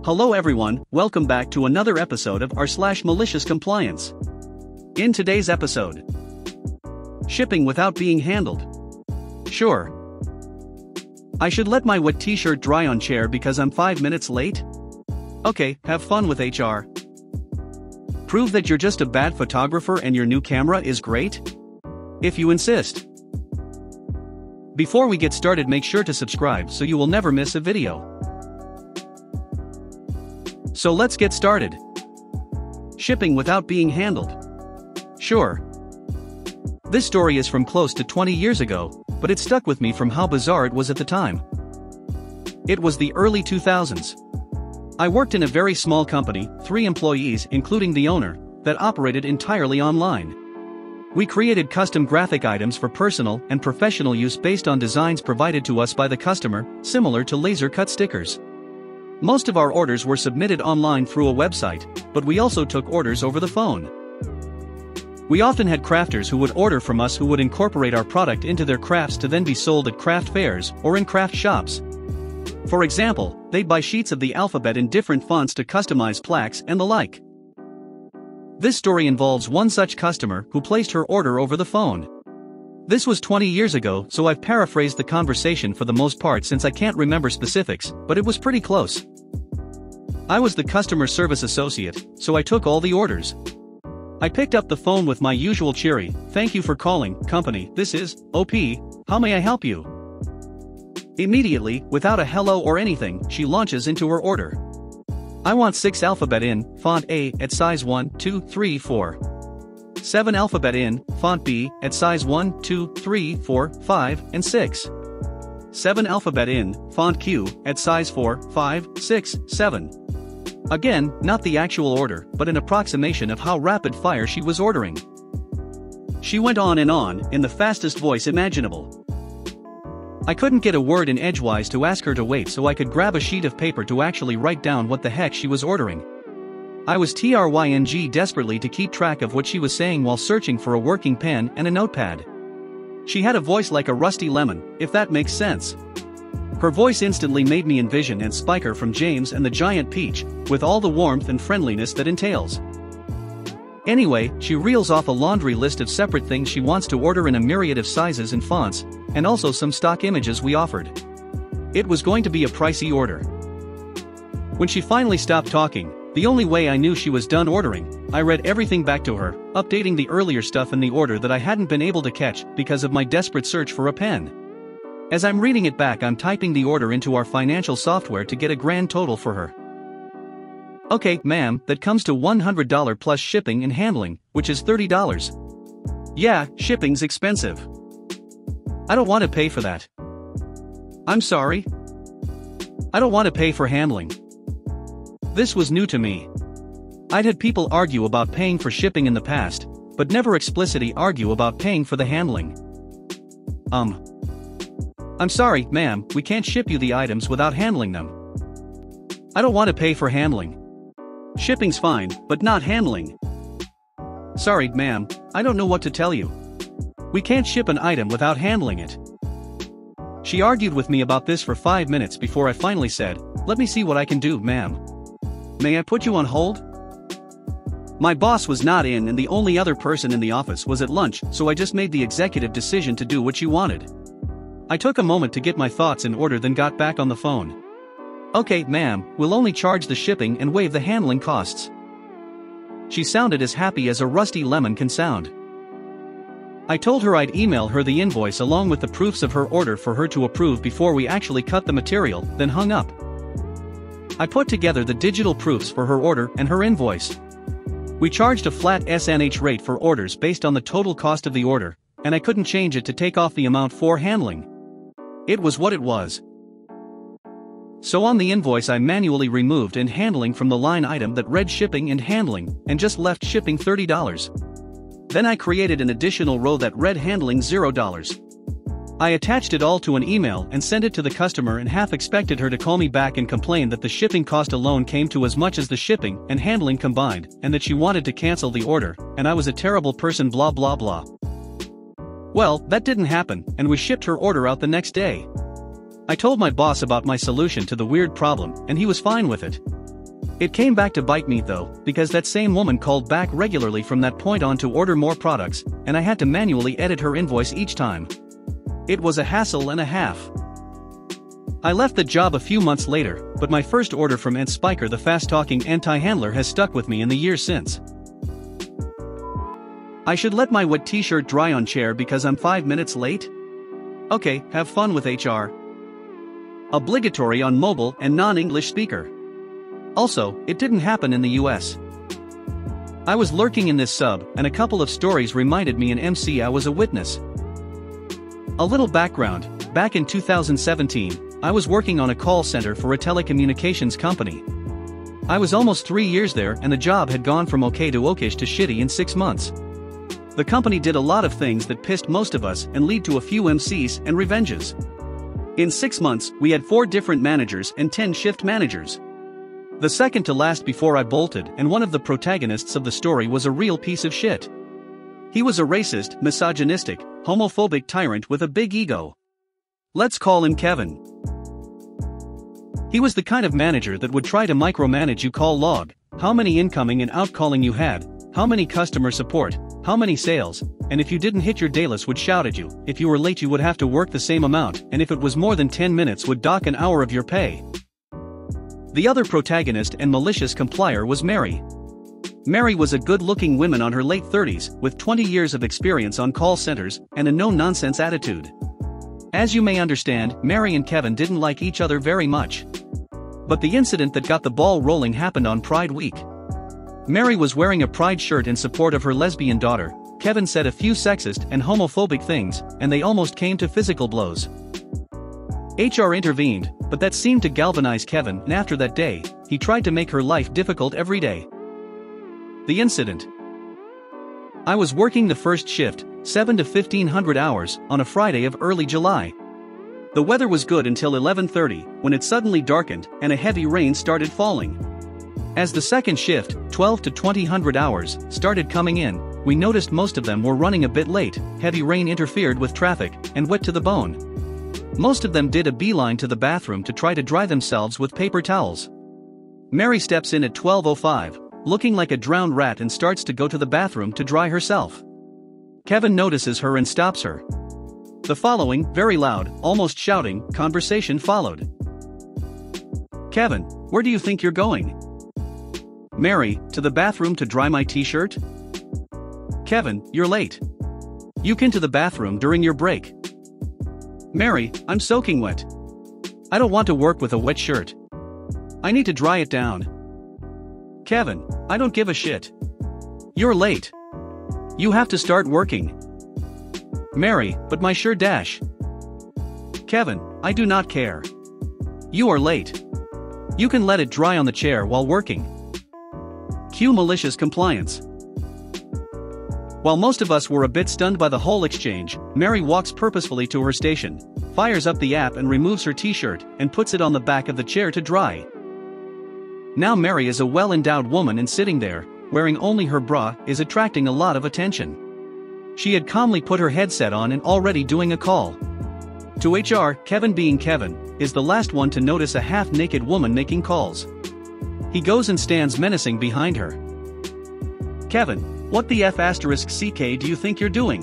Hello everyone, welcome back to another episode of r/malicious compliance. In today's episode, shipping without being handled. Sure. I should let my wet t-shirt dry on chair because I'm 5 minutes late? Okay, have fun with HR. Prove that you're just a bad photographer and your new camera is great? If you insist. Before we get started, make sure to subscribe so you will never miss a video. So let's get started. Shipping without being handled. Sure. This story is from close to 20 years ago, but it stuck with me from how bizarre it was at the time. It was the early 2000s. I worked in a very small company, 3 employees including the owner, that operated entirely online. We created custom graphic items for personal and professional use based on designs provided to us by the customer, similar to laser-cut stickers. Most of our orders were submitted online through a website, but we also took orders over the phone. We often had crafters who would order from us who would incorporate our product into their crafts to then be sold at craft fairs or in craft shops. For example, they'd buy sheets of the alphabet in different fonts to customize plaques and the like. This story involves one such customer who placed her order over the phone. This was 20 years ago, so I've paraphrased the conversation for the most part since I can't remember specifics, but it was pretty close. I was the customer service associate, so I took all the orders. I picked up the phone with my usual cheery, "Thank you for calling, company, this is OP, how may I help you?" Immediately, without a hello or anything, she launches into her order. "I want 6 alphabet in, font A, at size 1, 2, 3, 4. 7 alphabet in, font B, at size 1, 2, 3, 4, 5, and 6. 7 alphabet in, font Q, at size 4, 5, 6, 7. Again, not the actual order, but an approximation of how rapid fire she was ordering. She went on, in the fastest voice imaginable. I couldn't get a word in edgewise to ask her to wait so I could grab a sheet of paper to actually write down what the heck she was ordering. I was trying desperately to keep track of what she was saying while searching for a working pen and a notepad. She had a voice like a rusty lemon, if that makes sense. Her voice instantly made me envision and Spiker from James and the Giant Peach, with all the warmth and friendliness that entails. Anyway, she reels off a laundry list of separate things she wants to order in a myriad of sizes and fonts, and also some stock images we offered. It was going to be a pricey order. When she finally stopped talking, the only way I knew she was done ordering, I read everything back to her, updating the earlier stuff in the order that I hadn't been able to catch because of my desperate search for a pen. As I'm reading it back, I'm typing the order into our financial software to get a grand total for her. "Okay, ma'am, that comes to $100 plus shipping and handling, which is $30. Yeah, shipping's expensive. I don't want to pay for that. I'm sorry. I don't want to pay for handling." This was new to me. I'd had people argue about paying for shipping in the past, but never explicitly argue about paying for the handling. "I'm sorry, ma'am, we can't ship you the items without handling them. I don't want to pay for handling. Shipping's fine, but not handling. Sorry, ma'am, I don't know what to tell you. We can't ship an item without handling it." She argued with me about this for 5 minutes before I finally said, "Let me see what I can do, ma'am. May I put you on hold?" My boss was not in and the only other person in the office was at lunch, so I just made the executive decision to do what she wanted. I took a moment to get my thoughts in order, then got back on the phone. "Okay, ma'am, we'll only charge the shipping and waive the handling costs." She sounded as happy as a rusty lemon can sound. I told her I'd email her the invoice along with the proofs of her order for her to approve before we actually cut the material, then hung up. I put together the digital proofs for her order and her invoice. We charged a flat SNH rate for orders based on the total cost of the order, and I couldn't change it to take off the amount for handling. It was what it was. So on the invoice I manually removed and handling from the line item that read shipping and handling, and just left shipping $30. Then I created an additional row that read handling $0. I attached it all to an email and sent it to the customer and half expected her to call me back and complain that the shipping cost alone came to as much as the shipping and handling combined, and that she wanted to cancel the order, and I was a terrible person blah blah blah. Well, that didn't happen, and we shipped her order out the next day. I told my boss about my solution to the weird problem, and he was fine with it. It came back to bite me though, because that same woman called back regularly from that point on to order more products, and I had to manually edit her invoice each time. It was a hassle and a half. I left the job a few months later, but my first order from Aunt Spiker, the fast-talking anti-handler, has stuck with me in the years since. I should let my wet t-shirt dry on chair because I'm 5 minutes late? Okay, have fun with HR. Obligatory on mobile and non-English speaker. Also, it didn't happen in the US. I was lurking in this sub, and a couple of stories reminded me in MC I was a witness. A little background: back in 2017, I was working on a call center for a telecommunications company. I was almost 3 years there, and the job had gone from okay to okish to shitty in 6 months. The company did a lot of things that pissed most of us and lead to a few MCs and revenges. In 6 months, we had 4 different managers and 10 shift managers. The second to last before I bolted, and one of the protagonists of the story was a real piece of shit. He was a racist, misogynistic, homophobic tyrant with a big ego. Let's call him Kevin. He was the kind of manager that would try to micromanage you. Call log, how many incoming and outcalling you had, how many customer support, how many sales, and if you didn't hit your daylist would shout at you. If you were late you would have to work the same amount, and if it was more than 10 minutes would dock an hour of your pay. The other protagonist and malicious complier was Mary. Mary was a good-looking woman on her late 30s, with 20 years of experience on call centers, and a no-nonsense attitude. As you may understand, Mary and Kevin didn't like each other very much. But the incident that got the ball rolling happened on Pride Week. Mary was wearing a pride shirt in support of her lesbian daughter. Kevin said a few sexist and homophobic things, and they almost came to physical blows. HR intervened, but that seemed to galvanize Kevin, and after that day, he tried to make her life difficult every day. The incident: I was working the first shift, 7 to 1500 hours, on a Friday of early July. The weather was good until 11:30, when it suddenly darkened, and a heavy rain started falling. As the second shift, 12 to 2000 hours, started coming in, we noticed most of them were running a bit late. Heavy rain interfered with traffic, and wet to the bone. Most of them did a beeline to the bathroom to try to dry themselves with paper towels. Mary steps in at 12:05, looking like a drowned rat, and starts to go to the bathroom to dry herself. Kevin notices her and stops her. The following, very loud, almost shouting, conversation followed. Kevin, where do you think you're going? Mary, to the bathroom to dry my t-shirt. Kevin, you're late. You can to the bathroom during your break. Mary, I'm soaking wet. I don't want to work with a wet shirt. I need to dry it down. Kevin, I don't give a shit. You're late. You have to start working. Mary, but my shirt dash. Kevin, I do not care. You are late. You can let it dry on the chair while working. Cue malicious compliance. While most of us were a bit stunned by the whole exchange, Mary walks purposefully to her station, fires up the app and removes her t-shirt, and puts it on the back of the chair to dry. Now Mary is a well-endowed woman, and sitting there, wearing only her bra, is attracting a lot of attention. She had calmly put her headset on and already doing a call. To HR, Kevin, being Kevin, is the last one to notice a half-naked woman making calls. He goes and stands menacing behind her. Kevin, what the F***ck do you think you're doing?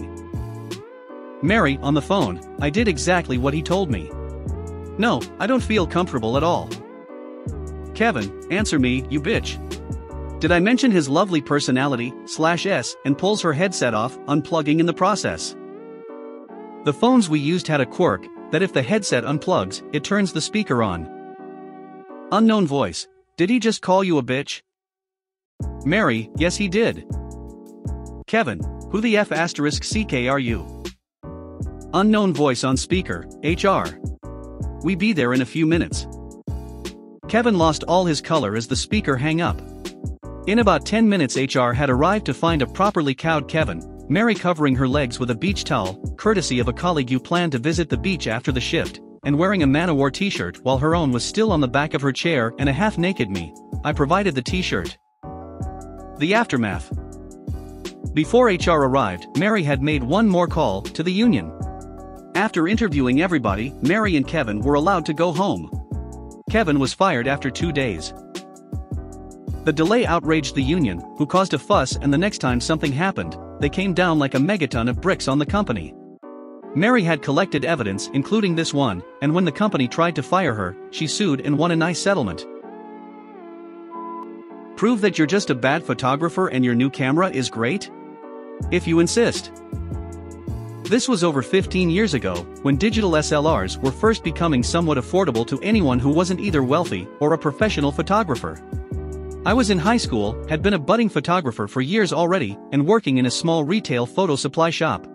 Mary, on the phone, I did exactly what he told me. No, I don't feel comfortable at all. Kevin, answer me, you bitch. Did I mention his lovely personality, /s, and pulls her headset off, unplugging in the process. The phones we used had a quirk, that if the headset unplugs, it turns the speaker on. Unknown voice, did he just call you a bitch? Mary, yes he did. Kevin, who the F***ck are you? Unknown voice on speaker, HR. We be there in a few minutes. Kevin lost all his color as the speaker hang up. In about 10 minutes HR had arrived to find a properly cowed Kevin, Mary covering her legs with a beach towel, courtesy of a colleague who planned to visit the beach after the shift, and wearing a Man-O-War t-shirt while her own was still on the back of her chair, and a half-naked me. I provided the t-shirt. The aftermath. Before HR arrived, Mary had made one more call to the union. After interviewing everybody, Mary and Kevin were allowed to go home. Kevin was fired after 2 days. The delay outraged the union, who caused a fuss, and the next time something happened, they came down like a megaton of bricks on the company. Mary had collected evidence, including this one, and when the company tried to fire her, she sued and won a nice settlement. Prove that you're just a bad photographer and your new camera is great? If you insist. This was over 15 years ago, when digital SLRs were first becoming somewhat affordable to anyone who wasn't either wealthy or a professional photographer. I was in high school, had been a budding photographer for years already, and working in a small retail photo supply shop.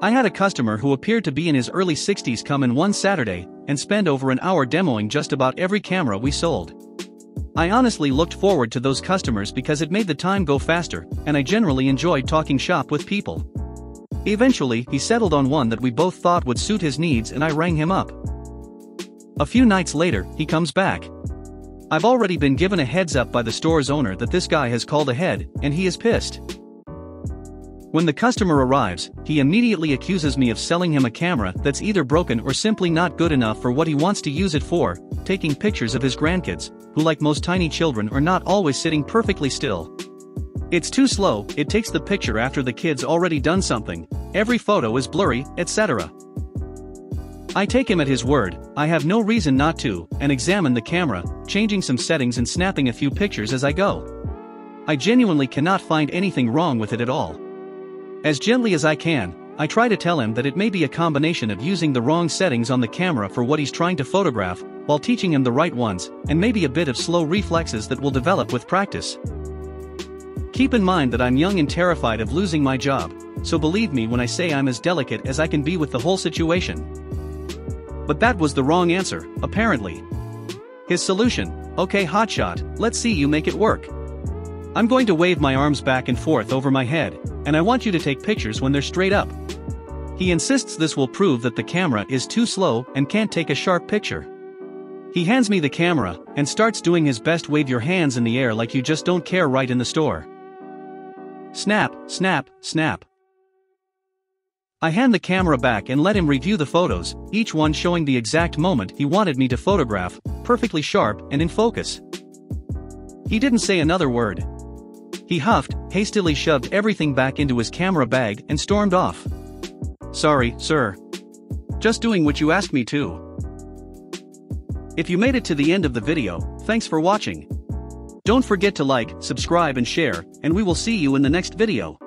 I had a customer who appeared to be in his early 60s come in one Saturday and spend over an hour demoing just about every camera we sold. I honestly looked forward to those customers because it made the time go faster, and I generally enjoyed talking shop with people. Eventually, he settled on one that we both thought would suit his needs, and I rang him up. A few nights later, he comes back. I've already been given a heads up by the store's owner that this guy has called ahead, and he is pissed. When the customer arrives, he immediately accuses me of selling him a camera that's either broken or simply not good enough for what he wants to use it for, taking pictures of his grandkids, who like most tiny children are not always sitting perfectly still. It's too slow, it takes the picture after the kid's already done something, every photo is blurry, etc. I take him at his word, I have no reason not to, and examine the camera, changing some settings and snapping a few pictures as I go. I genuinely cannot find anything wrong with it at all. As gently as I can, I try to tell him that it may be a combination of using the wrong settings on the camera for what he's trying to photograph, while teaching him the right ones, and maybe a bit of slow reflexes that will develop with practice. Keep in mind that I'm young and terrified of losing my job, so believe me when I say I'm as delicate as I can be with the whole situation. But that was the wrong answer, apparently. His solution: okay hotshot, let's see you make it work. I'm going to wave my arms back and forth over my head, and I want you to take pictures when they're straight up. He insists this will prove that the camera is too slow and can't take a sharp picture. He hands me the camera, and starts doing his best wave your hands in the air like you just don't care right in the store. Snap, snap, snap. I hand the camera back and let him review the photos, each one showing the exact moment he wanted me to photograph, perfectly sharp and in focus. He didn't say another word. He huffed, hastily shoved everything back into his camera bag and stormed off. Sorry, sir. Just doing what you asked me to. If you made it to the end of the video, thanks for watching. Don't forget to like, subscribe and share, and we will see you in the next video.